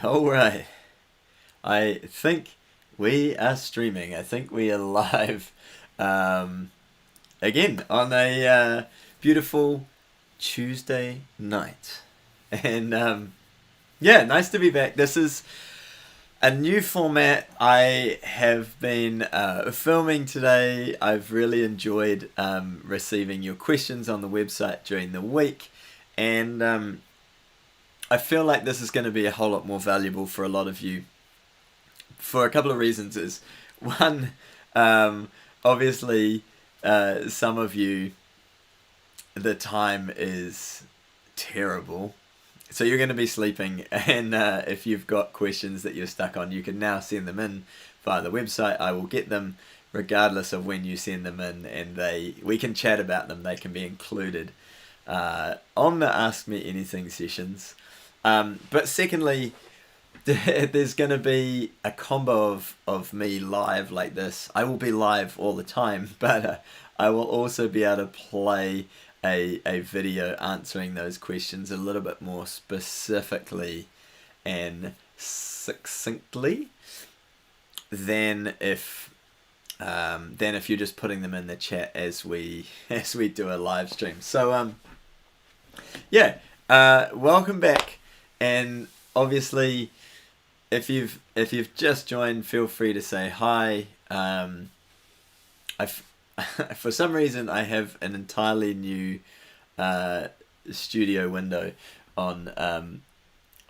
Alright, I think we are streaming. I think we are live again on a beautiful Tuesday night. And yeah, nice to be back. This is a new format I have been filming today. I've really enjoyed receiving your questions on the website during the week. And I feel like this is going to be a whole lot more valuable for a lot of you for a couple of reasons. Is one, obviously, some of you, the time is terrible, so you're going to be sleeping, and if you've got questions that you're stuck on, you can now send them in via the website. I will get them regardless of when you send them in, and we can chat about them. They can be included on the Ask Me Anything sessions. But secondly, there's going to be a combo of me live like this. I will be live all the time, but I will also be able to play a video answering those questions a little bit more specifically and succinctly than if you're just putting them in the chat as we do a live stream. So yeah, welcome back. And obviously, if you've just joined, feel free to say hi. For some reason, I have an entirely new studio window on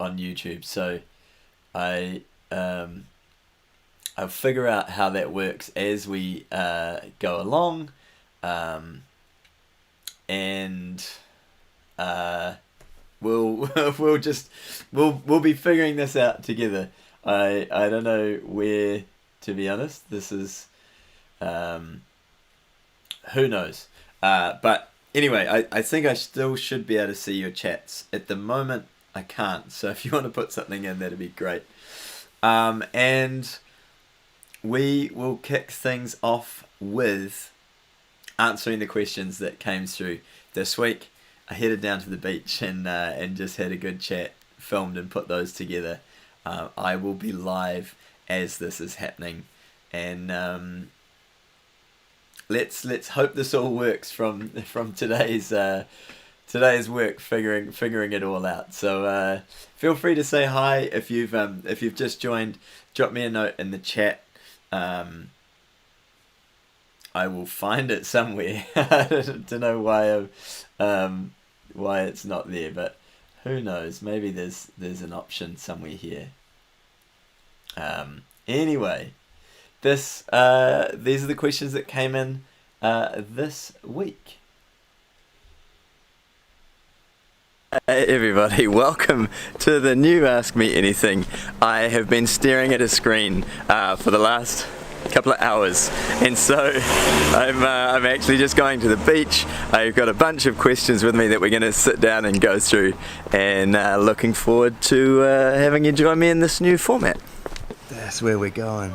YouTube, so I'll figure out how that works as we go along, and we'll be figuring this out together. I don't know where, to be honest. This is who knows. But anyway, I think I still should be able to see your chats. At the moment, I can't. So if you want to put something in, that'd be great. And we will kick things off with answering the questions that came through this week. I headed down to the beach and just had a good chat, filmed and put those together. I will be live as this is happening, and let's hope this all works from today's work, figuring it all out. So feel free to say hi if you've just joined. Drop me a note in the chat. I will find it somewhere. I don't know why it's not there, but who knows? Maybe there's an option somewhere here. Anyway, these are the questions that came in this week. Hey everybody, welcome to the new Ask Me Anything. I have been staring at a screen for the last couple of hours, and so I'm actually just going to the beach. I've got a bunch of questions with me that we're going to sit down and go through, and looking forward to having you join me in this new format. That's where we're going.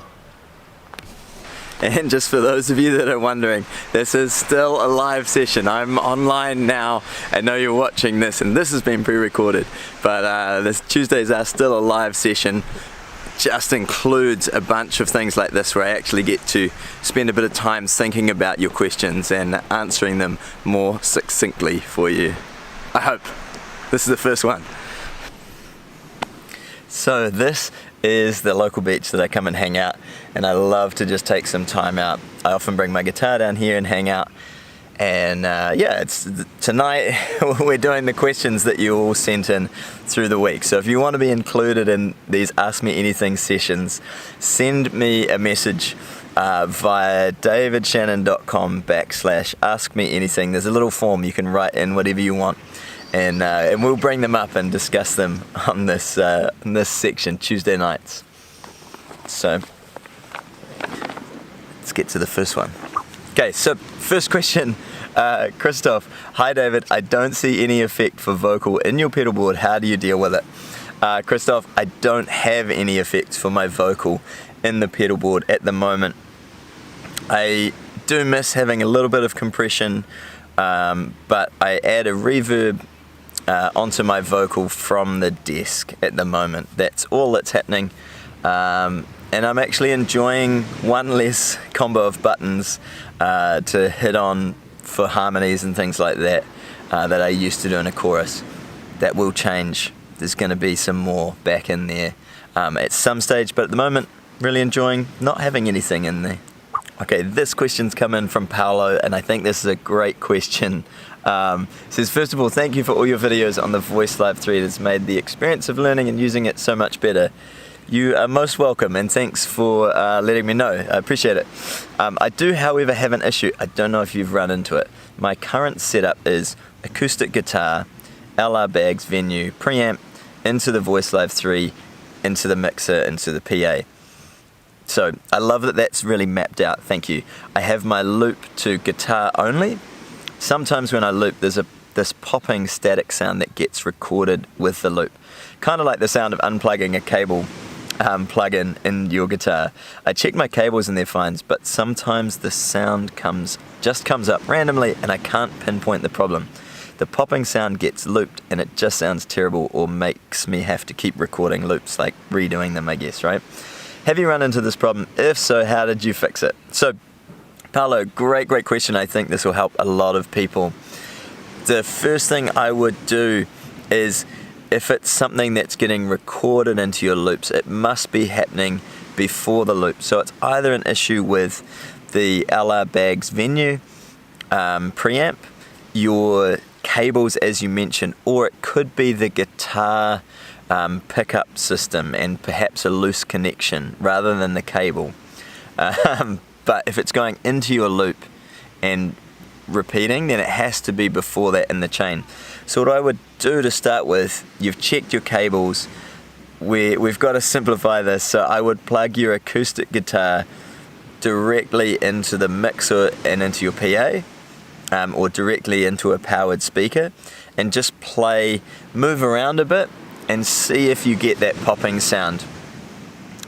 And just for those of you that are wondering, this is still a live session. I'm online now. I know you're watching this, and this has been pre-recorded, but this Tuesdays are still a live session. Just includes a bunch of things like this where I actually get to spend a bit of time thinking about your questions and answering them more succinctly for you. I hope. This is the first one. So this is the local beach that I come and hang out, and I love to just take some time out. I often bring my guitar down here and hang out, and yeah, tonight we're doing the questions that you all sent in through the week. So if you want to be included in these Ask Me Anything sessions, send me a message via davidshannon.com/askmeanything. There's a little form you can write in whatever you want, and we'll bring them up and discuss them on this section Tuesday nights. So let's get to the first one. Okay, so first question, Christoph. Hi David, I don't see any effect for vocal in your pedal board. How do you deal with it? Christoph, I don't have any effects for my vocal in the pedal board at the moment. I do miss having a little bit of compression, but I add a reverb onto my vocal from the desk at the moment. That's all that's happening, and I'm actually enjoying one less combo of buttons to hit on for harmonies and things like that that I used to do in a chorus. That will change. There's going to be some more back in there at some stage, but at the moment really enjoying not having anything in there. Okay, this question's come in from Paolo, and I think this is a great question. Says, first of all, thank you for all your videos on the Voice Live 3. It has made the experience of learning and using it so much better. You are most welcome, and thanks for letting me know. I appreciate it. I do, however, have an issue. I don't know if you've run into it. My current setup is acoustic guitar, LR bags, venue, preamp, into the Voice Live 3, into the mixer, into the PA. So I love that that's really mapped out, thank you. I have my loop to guitar only. Sometimes when I loop, there's this popping static sound that gets recorded with the loop. Kind of like the sound of unplugging a cable plug-in in your guitar. I check my cables and they're fine, but sometimes the sound just comes up randomly and I can't pinpoint the problem. The popping sound gets looped and it just sounds terrible or makes me have to keep recording loops, like redoing them, I guess, right? Have you run into this problem? If so, how did you fix it? So, Paolo, great question. I think this will help a lot of people. The first thing I would do is, if it's something that's getting recorded into your loops, it must be happening before the loop. So it's either an issue with the LR bags venue, preamp, your cables as you mentioned, or it could be the guitar pickup system and perhaps a loose connection rather than the cable. But if it's going into your loop and repeating, then it has to be before that in the chain. So what I would do to start with, you've checked your cables. We've got to simplify this, so I would plug your acoustic guitar directly into the mixer and into your PA, or directly into a powered speaker, and just move around a bit and see if you get that popping sound.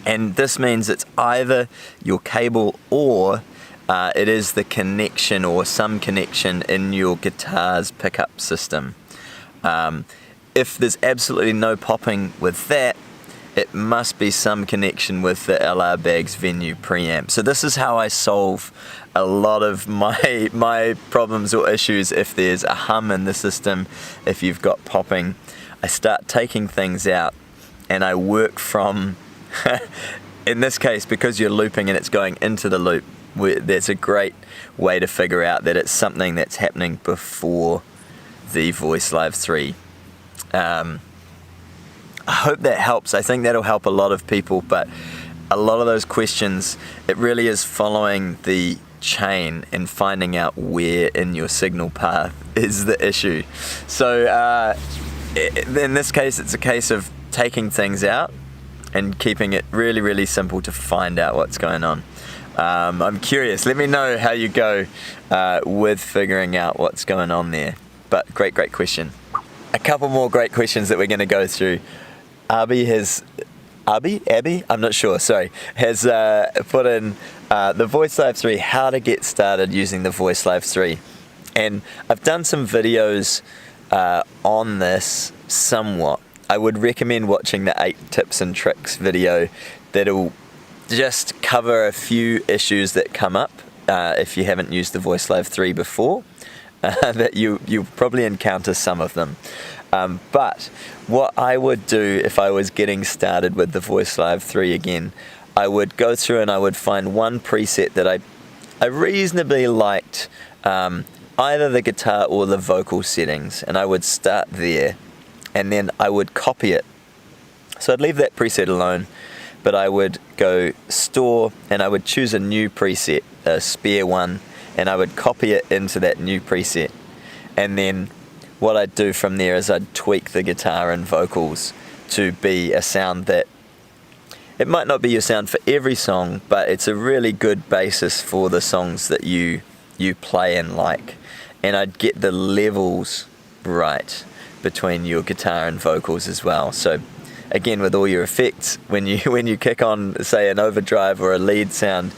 And this means it's either your cable or it is the connection or some connection in your guitar's pickup system. If there's absolutely no popping with that, it must be some connection with the LR bags venue preamp. So this is how I solve a lot of my problems or issues. If there's a hum in the system, if you've got popping, I start taking things out and I work from in this case, because you're looping and it's going into the loop, that's a great way to figure out that it's something that's happening before the Voice Live 3. I hope that helps. I think that'll help a lot of people, but a lot of those questions, it really is following the chain and finding out where in your signal path is the issue. So in this case, it's a case of taking things out and keeping it really, really simple to find out what's going on. I'm curious. Let me know how you go with figuring out what's going on there. But great question. A couple more great questions that we're going to go through. Abby, I'm not sure, sorry, has put in the Voice Live 3, how to get started using the Voice Live 3. And I've done some videos on this somewhat. I would recommend watching the 8 tips and tricks video. That'll just cover a few issues that come up if you haven't used the Voice Live 3 before. That you'll probably encounter some of them. But what I would do if I was getting started with the Voice Live 3 again, I would go through and I would find one preset that I reasonably liked, either the guitar or the vocal settings, and I would start there, and then I would copy it. So I'd leave that preset alone, but I would go store and I would choose a new preset, a spare one, and I would copy it into that new preset. And then what I'd do from there is I'd tweak the guitar and vocals to be a sound that, it might not be your sound for every song, but it's a really good basis for the songs that you play and like. And I'd get the levels right between your guitar and vocals as well. So again, with all your effects, when you kick on, say, an overdrive or a lead sound,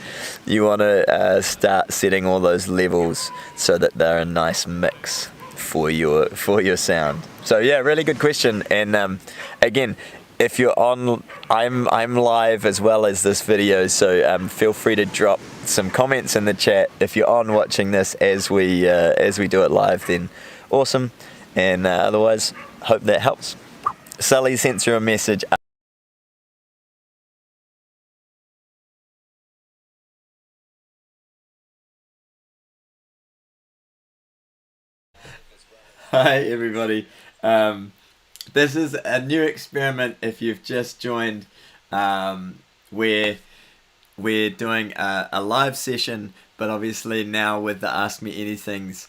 you want to start setting all those levels so that they're a nice mix for your sound. So yeah, really good question. And again, if you're on, I'm live as well as this video, so feel free to drop some comments in the chat. If you're on watching this as we do it live, then awesome. And otherwise, hope that helps. Sully sent through a message. Hi everybody. This is a new experiment if you've just joined, where we're doing a live session, but obviously now with the Ask Me Anythings,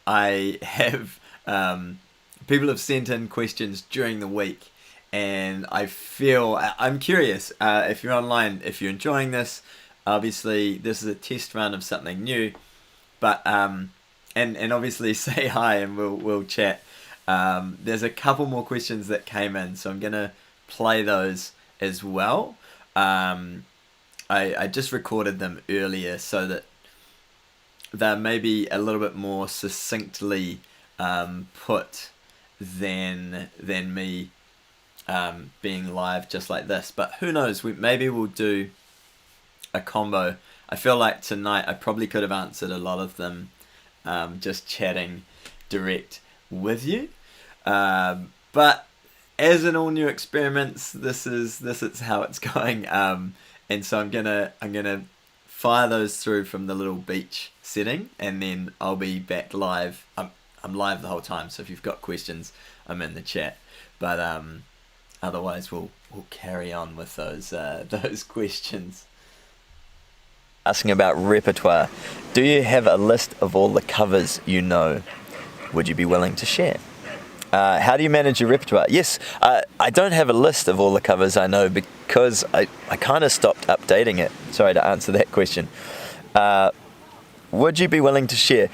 I have people have sent in questions during the week, and I'm curious if you're online, if you're enjoying this. Obviously this is a test run of something new, but and obviously say hi and we'll chat. There's a couple more questions that came in, so I'm gonna play those as well. I just recorded them earlier so that they're maybe a little bit more succinctly put than me being live just like this. But who knows? Maybe we'll do a combo. I feel like tonight I probably could have answered a lot of them just chatting direct with you, but as in all new experiments, this is how it's going, and so I'm gonna fire those through from the little beach setting, and then I'll be back live. I'm live the whole time, so if you've got questions, I'm in the chat, but otherwise we'll carry on with those questions. Asking about repertoire. Do you have a list of all the covers you know? Would you be willing to share? How do you manage your repertoire? Yes, I don't have a list of all the covers I know because I kind of stopped updating it. Sorry to answer that question. Would you be willing to share?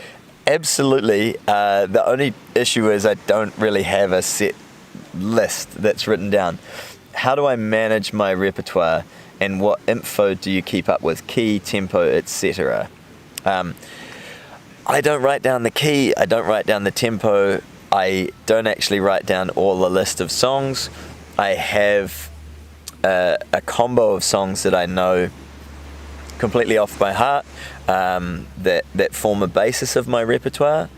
Absolutely. The only issue is I don't really have a set list that's written down. How do I manage my repertoire? And what info do you keep up with? Key, tempo, etc. I don't write down the key, I don't write down the tempo, I don't actually write down all the list of songs. I have a combo of songs that I know completely off by heart, that form a basis of my repertoire,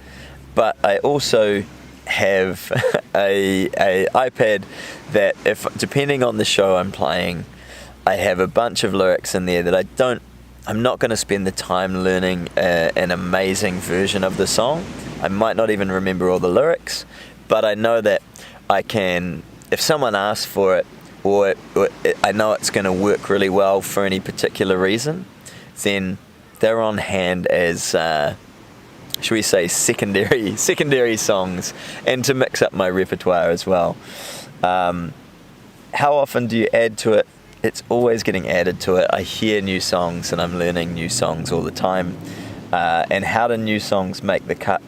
but I also have a iPad that, if depending on the show I'm playing, I have a bunch of lyrics in there that I'm not going to spend the time learning an amazing version of the song. I might not even remember all the lyrics, but I know that I can, if someone asks for it, or I know it's going to work really well for any particular reason, then they're on hand as, should we say, secondary songs, and to mix up my repertoire as well. How often do you add to it? It's always getting added to it. I hear new songs and I'm learning new songs all the time. And how do new songs make the cut?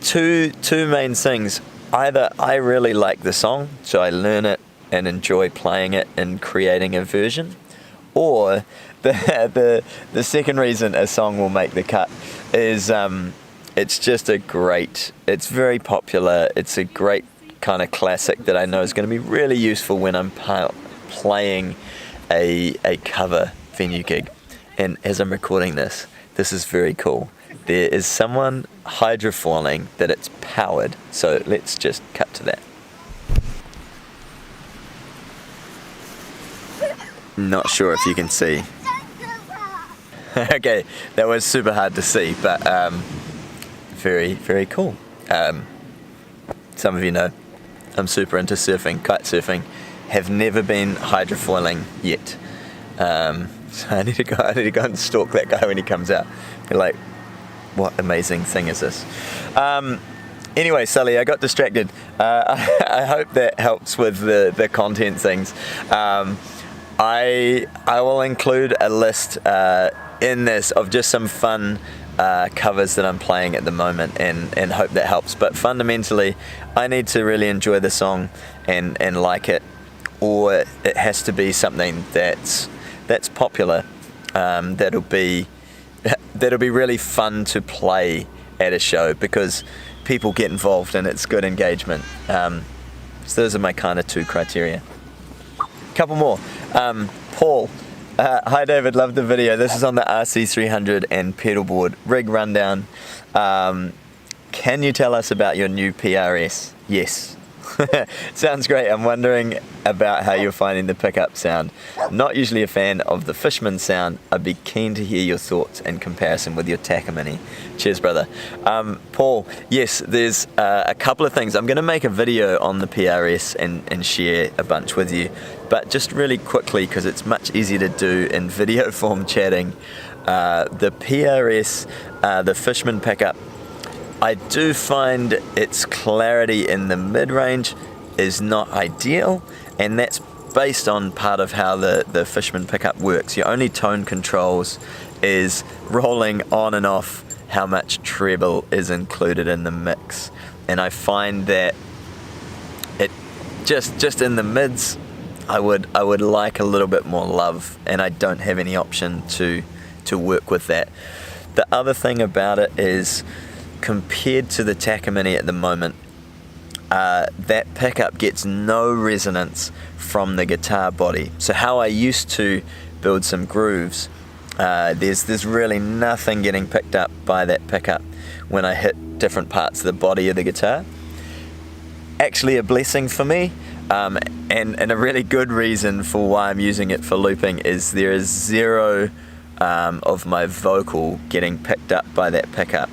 Two main things. Either I really like the song, so I learn it and enjoy playing it and creating a version, or the second reason a song will make the cut is it's very popular. It's a great kind of classic that I know is going to be really useful when I'm playing a cover venue gig. And as I'm recording this is very cool. There is someone hydrofoiling that it's powered, so let's just cut to that. Not sure if you can see. Okay, that was super hard to see, but very, very cool. Some of you know I'm super into surfing, kite surfing. Have never been hydrofoiling yet. So I need to go and stalk that guy when he comes out. Be like, what amazing thing is this? Anyway, Sully, I got distracted. I hope that helps with the content things. I will include a list in this of just some fun covers that I'm playing at the moment, and hope that helps. But fundamentally, I need to really enjoy the song and like it, or it has to be something that's popular, that'll be really fun to play at a show, because people get involved and it's good engagement. So those are my kind of 2 criteria. Couple more. Paul. Hi David, love the video. This is on the RC300 and pedalboard rig rundown. Can you tell us about your new PRS? Yes. Sounds great. I'm wondering about how you're finding the pickup sound. Not usually a fan of the Fishman sound. I'd be keen to hear your thoughts in comparison with your Takamine. Cheers, brother. Paul, yes, there's a couple of things. I'm going to make a video on the PRS and share a bunch with you. But just really quickly, because it's much easier to do in video form chatting, the PRS, the Fishman pickup, I do find its clarity in the mid-range is not ideal, and that's based on part of how the Fishman pickup works. Your only tone controls is rolling on and off how much treble is included in the mix. And I find that it just in the mids, I would like a little bit more love, and I don't have any option to work with that. The other thing about it is, compared to the Takamine at the moment, that pickup gets no resonance from the guitar body. So how I used to build some grooves, there's really nothing getting picked up by that pickup when I hit different parts of the body of the guitar. Actually a blessing for me, and a really good reason for why I'm using it for looping is there is zero of my vocal getting picked up by that pickup.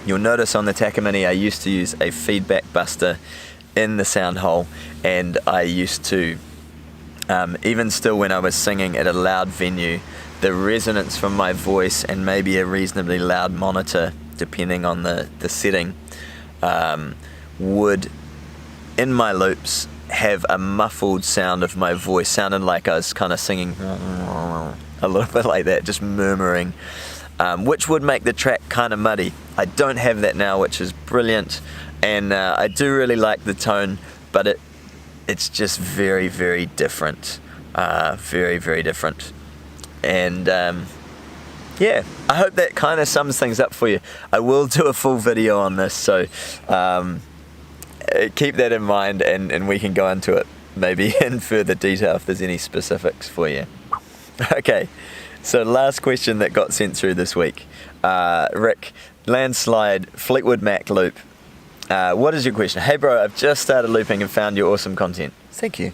You'll notice on the Takamine I used to use a feedback buster in the sound hole, and I used to, even still when I was singing at a loud venue, the resonance from my voice and maybe a reasonably loud monitor, depending on the setting, would, in my loops, have a muffled sound of my voice, sounding like I was kind of singing a little bit like that, just murmuring. Which would make the track kind of muddy. I don't have that now, which is brilliant, and I do really like the tone, but it's just very, very different. Very, very different. And yeah, I hope that kind of sums things up for you. I will do a full video on this, so keep that in mind, and we can go into it maybe in further detail if there's any specifics for you. Okay. So last question that got sent through this week. Rick, landslide, Fleetwood Mac loop. What is your question? Hey bro, I've just started looping and found your awesome content. Thank you.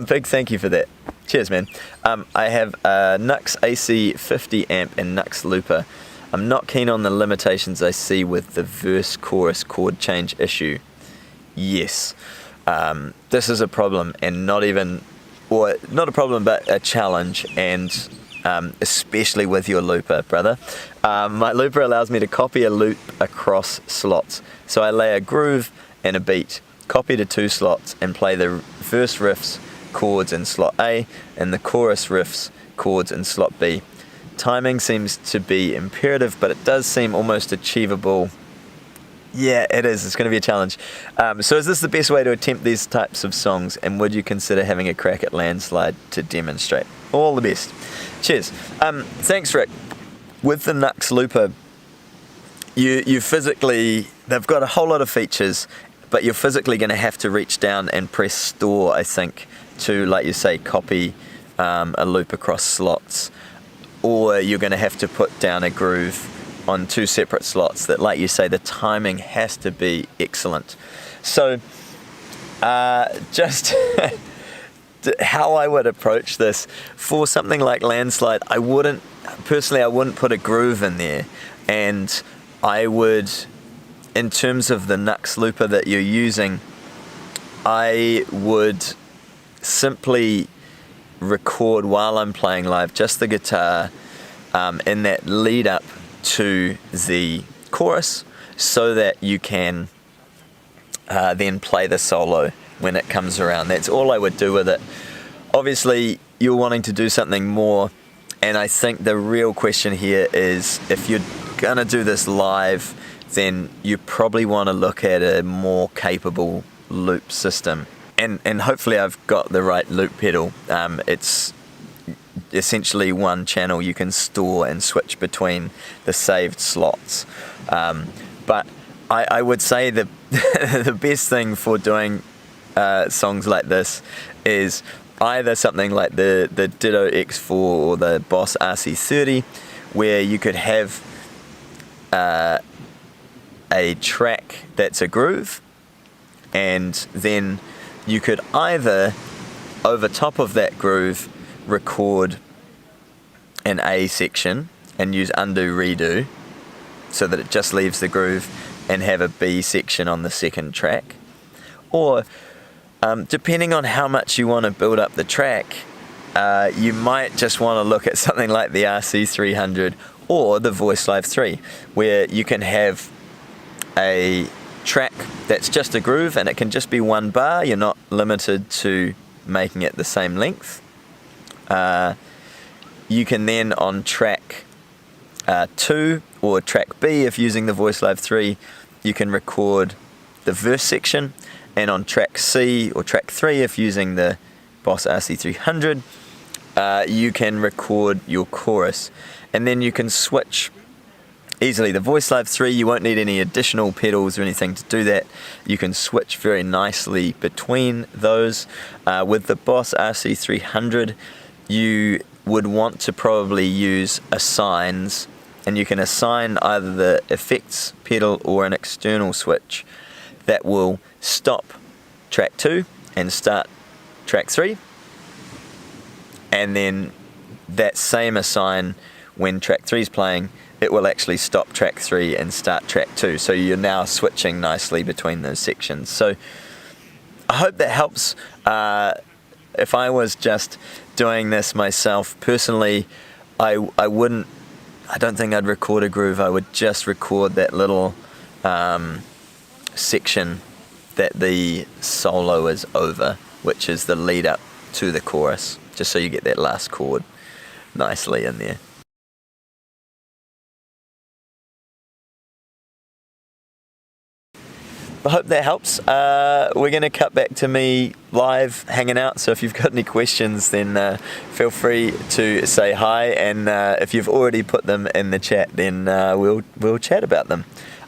Big thank you for that. Cheers, man. I have a Nux AC 50 amp and Nux looper. I'm not keen on the limitations I see with the verse-chorus chord change issue. Yes, this is a problem, and not a problem, but a challenge, and especially with your looper, brother. My looper allows me to copy a loop across slots. So I lay a groove and a beat, copy to 2 slots, and play the verse riffs chords in slot A and the chorus riffs chords in slot B. Timing seems to be imperative, but it does seem almost achievable. Yeah, it is. It's going to be a challenge. So is this the best way to attempt these types of songs, and would you consider having a crack at Landslide to demonstrate? All the best. Cheers. Thanks, Rick. With the Nux looper, you physically, they've got a whole lot of features, but you're physically going to have to reach down and press store, I think, to, like you say, copy a loop across slots. Or you're going to have to put down a groove on 2 separate slots that, like you say, the timing has to be excellent. So just how I would approach this for something like Landslide, I wouldn't put a groove in there, and I would, in terms of the Nux looper that you're using, I would simply record while I'm playing live just the guitar in that lead up to the chorus, so that you can then play the solo when it comes around. That's all I would do with it. Obviously you're wanting to do something more, and I think the real question here is, if you're gonna do this live, then you probably want to look at a more capable loop system, and hopefully I've got the right loop pedal. It's essentially one channel you can store and switch between the saved slots, but I would say the the best thing for doing songs like this is either something like the Ditto X4 or the Boss RC30, where you could have a track that's a groove, and then you could either over top of that groove record an A section and use undo redo so that it just leaves the groove, and have a B section on the second track. Or depending on how much you want to build up the track, you might just want to look at something like the RC300 or the Voice Live 3, where you can have a track that's just a groove and it can just be one bar. You're not limited to making it the same length. You can then on track 2 or track B, if using the Voice Live 3, you can record the verse section, and on track C or track 3, if using the Boss RC300, you can record your chorus, and then you can switch easily. The Voice Live 3, you won't need any additional pedals or anything to do that. You can switch very nicely between those. With the Boss RC300, you would want to probably use assigns, and you can assign either the effects pedal or an external switch that will stop track 2 and start track 3, and then that same assign, when track 3 is playing, it will actually stop track 3 and start track 2. So you're now switching nicely between those sections. So I hope that helps. If I was just doing this myself personally, I don't think I'd record a groove. I would just record that little section that the solo is over, which is the lead up to the chorus, just so you get that last chord nicely in there. I hope that helps. We're going to cut back to me live hanging out, so if you've got any questions, then feel free to say hi, and if you've already put them in the chat, then we'll chat about them.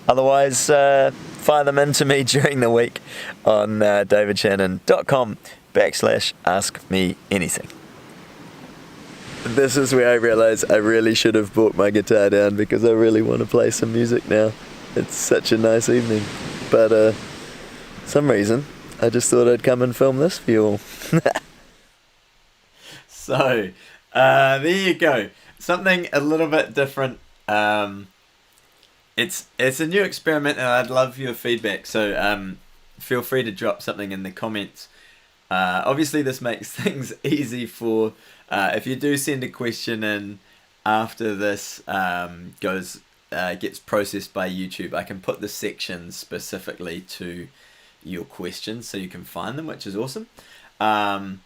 Otherwise, fire them into me during the week on davidshannon.com/askmeanything. This is where I realise I really should have brought my guitar down, because I really want to play some music now. It's such a nice evening. But some reason, I just thought I'd come and film this for you all. So, there you go. Something a little bit different. It's a new experiment, and I'd love your feedback. So feel free to drop something in the comments. Obviously, this makes things easy for if you do send a question in after this gets processed by YouTube, I can put the sections specifically to your questions so you can find them, which is awesome. And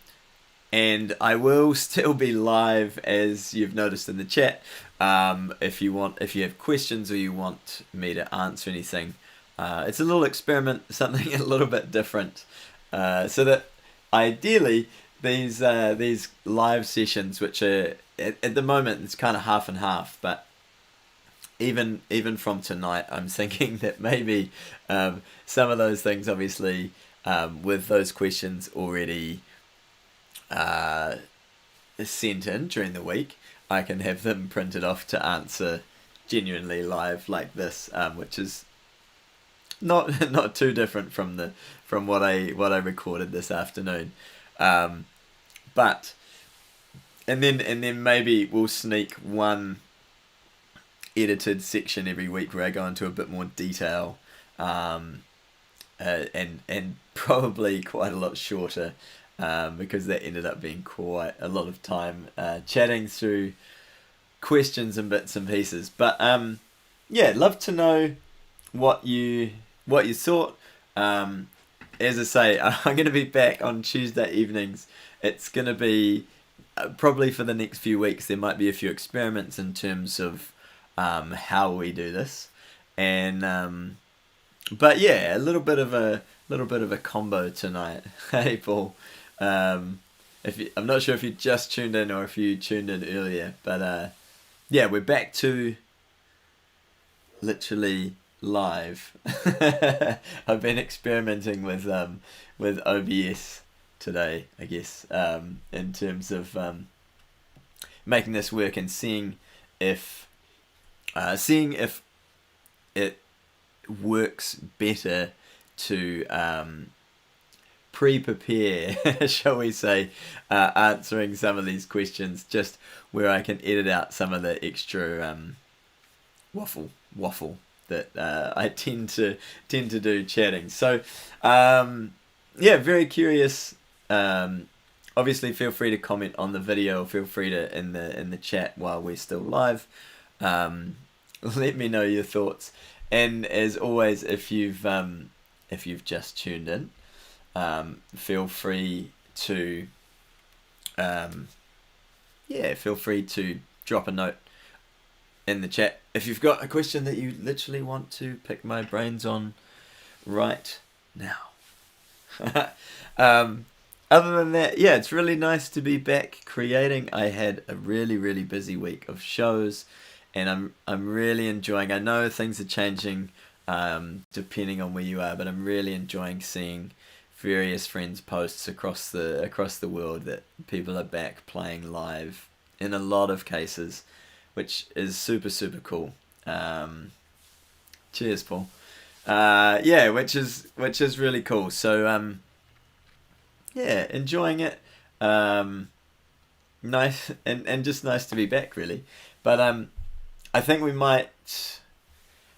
I will still be live, as you've noticed in the chat. If you have questions or you want me to answer anything, it's a little experiment, something a little bit different, so that ideally these live sessions, which are at the moment it's kind of half and half, but even from tonight, I'm thinking that maybe some of those things, obviously, with those questions already sent in during the week, I can have them printed off to answer genuinely live like this, which is not too different from what I recorded this afternoon, but and then maybe we'll sneak one edited section every week where I go into a bit more detail, and probably quite a lot shorter, because that ended up being quite a lot of time chatting through questions and bits and pieces. But yeah, love to know what you thought. As I say, I'm going to be back on Tuesday evenings. It's going to be probably for the next few weeks. There might be a few experiments in terms of how we do this, and but yeah, a little bit of a combo tonight. Hey Paul, I'm not sure if you just tuned in or if you tuned in earlier, but yeah, we're back to literally live. I've been experimenting with OBS today, I guess, in terms of making this work and seeing if it works better to pre-prepare, shall we say, answering some of these questions, just where I can edit out some of the extra waffle that I tend to do chatting. So yeah, very curious. Obviously, feel free to comment on the video. Feel free to in the chat while we're still live. Let me know your thoughts. And as always, if you've just tuned in, feel free to feel free to drop a note in the chat if you've got a question that you literally want to pick my brains on right now. Other than that, yeah, it's really nice to be back creating. I had a really busy week of shows, and I'm really enjoying. I know things are changing depending on where you are, but I'm really enjoying seeing various friends' posts across the world that people are back playing live in a lot of cases, which is super cool. Cheers, Paul. Yeah, which is really cool. So yeah, enjoying it. Nice and just nice to be back, really. But I think we might,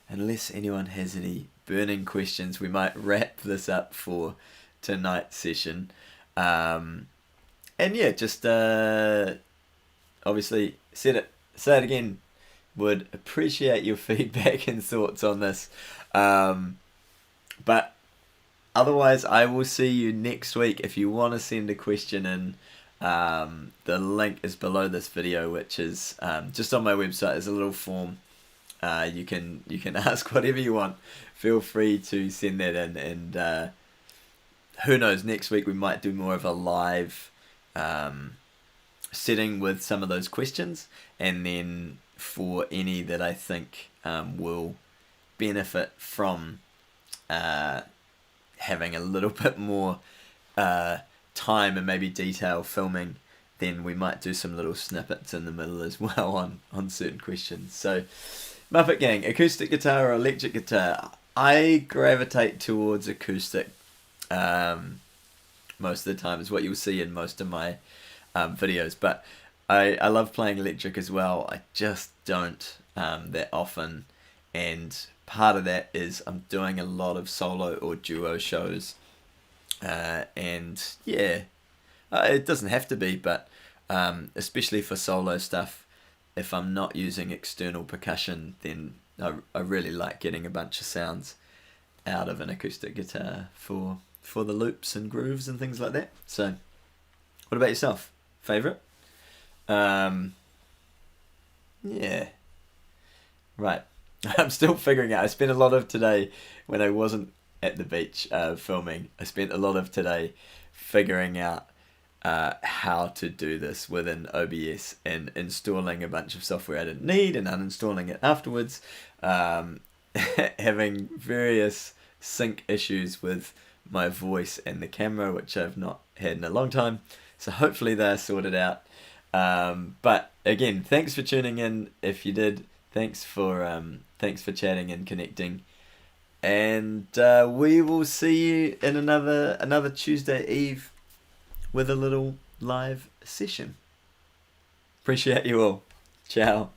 unless anyone has any burning questions, we might wrap this up for tonight's session. And yeah, just obviously say it again. Would appreciate your feedback and thoughts on this. But otherwise, I will see you next week. If you want to send a question in, the link is below this video, which is just on my website. There's a little form. You can ask whatever you want. Feel free to send that in, and who knows, next week we might do more of a live setting with some of those questions, and then for any that I think will benefit from having a little bit more time and maybe detail filming, then we might do some little snippets in the middle as well on certain questions. So Muppet Gang, acoustic guitar or electric guitar? I gravitate towards acoustic most of the time, is what you'll see in most of my videos, but I love playing electric as well. I just don't that often, and part of that is I'm doing a lot of solo or duo shows, and yeah, it doesn't have to be, but especially for solo stuff, if I'm not using external percussion, then I really like getting a bunch of sounds out of an acoustic guitar for the loops and grooves and things like that. So what about yourself? Favorite? Yeah, right. I'm still figuring out. I spent a lot of today, when I wasn't at the beach filming, I spent a lot of today figuring out how to do this within OBS and installing a bunch of software I didn't need and uninstalling it afterwards, having various sync issues with my voice and the camera, which I've not had in a long time. So hopefully they're sorted out. But again, thanks for tuning in. If you did, thanks for chatting and connecting. And we will see you in another Tuesday Eve with a little live session. Appreciate you all. Ciao.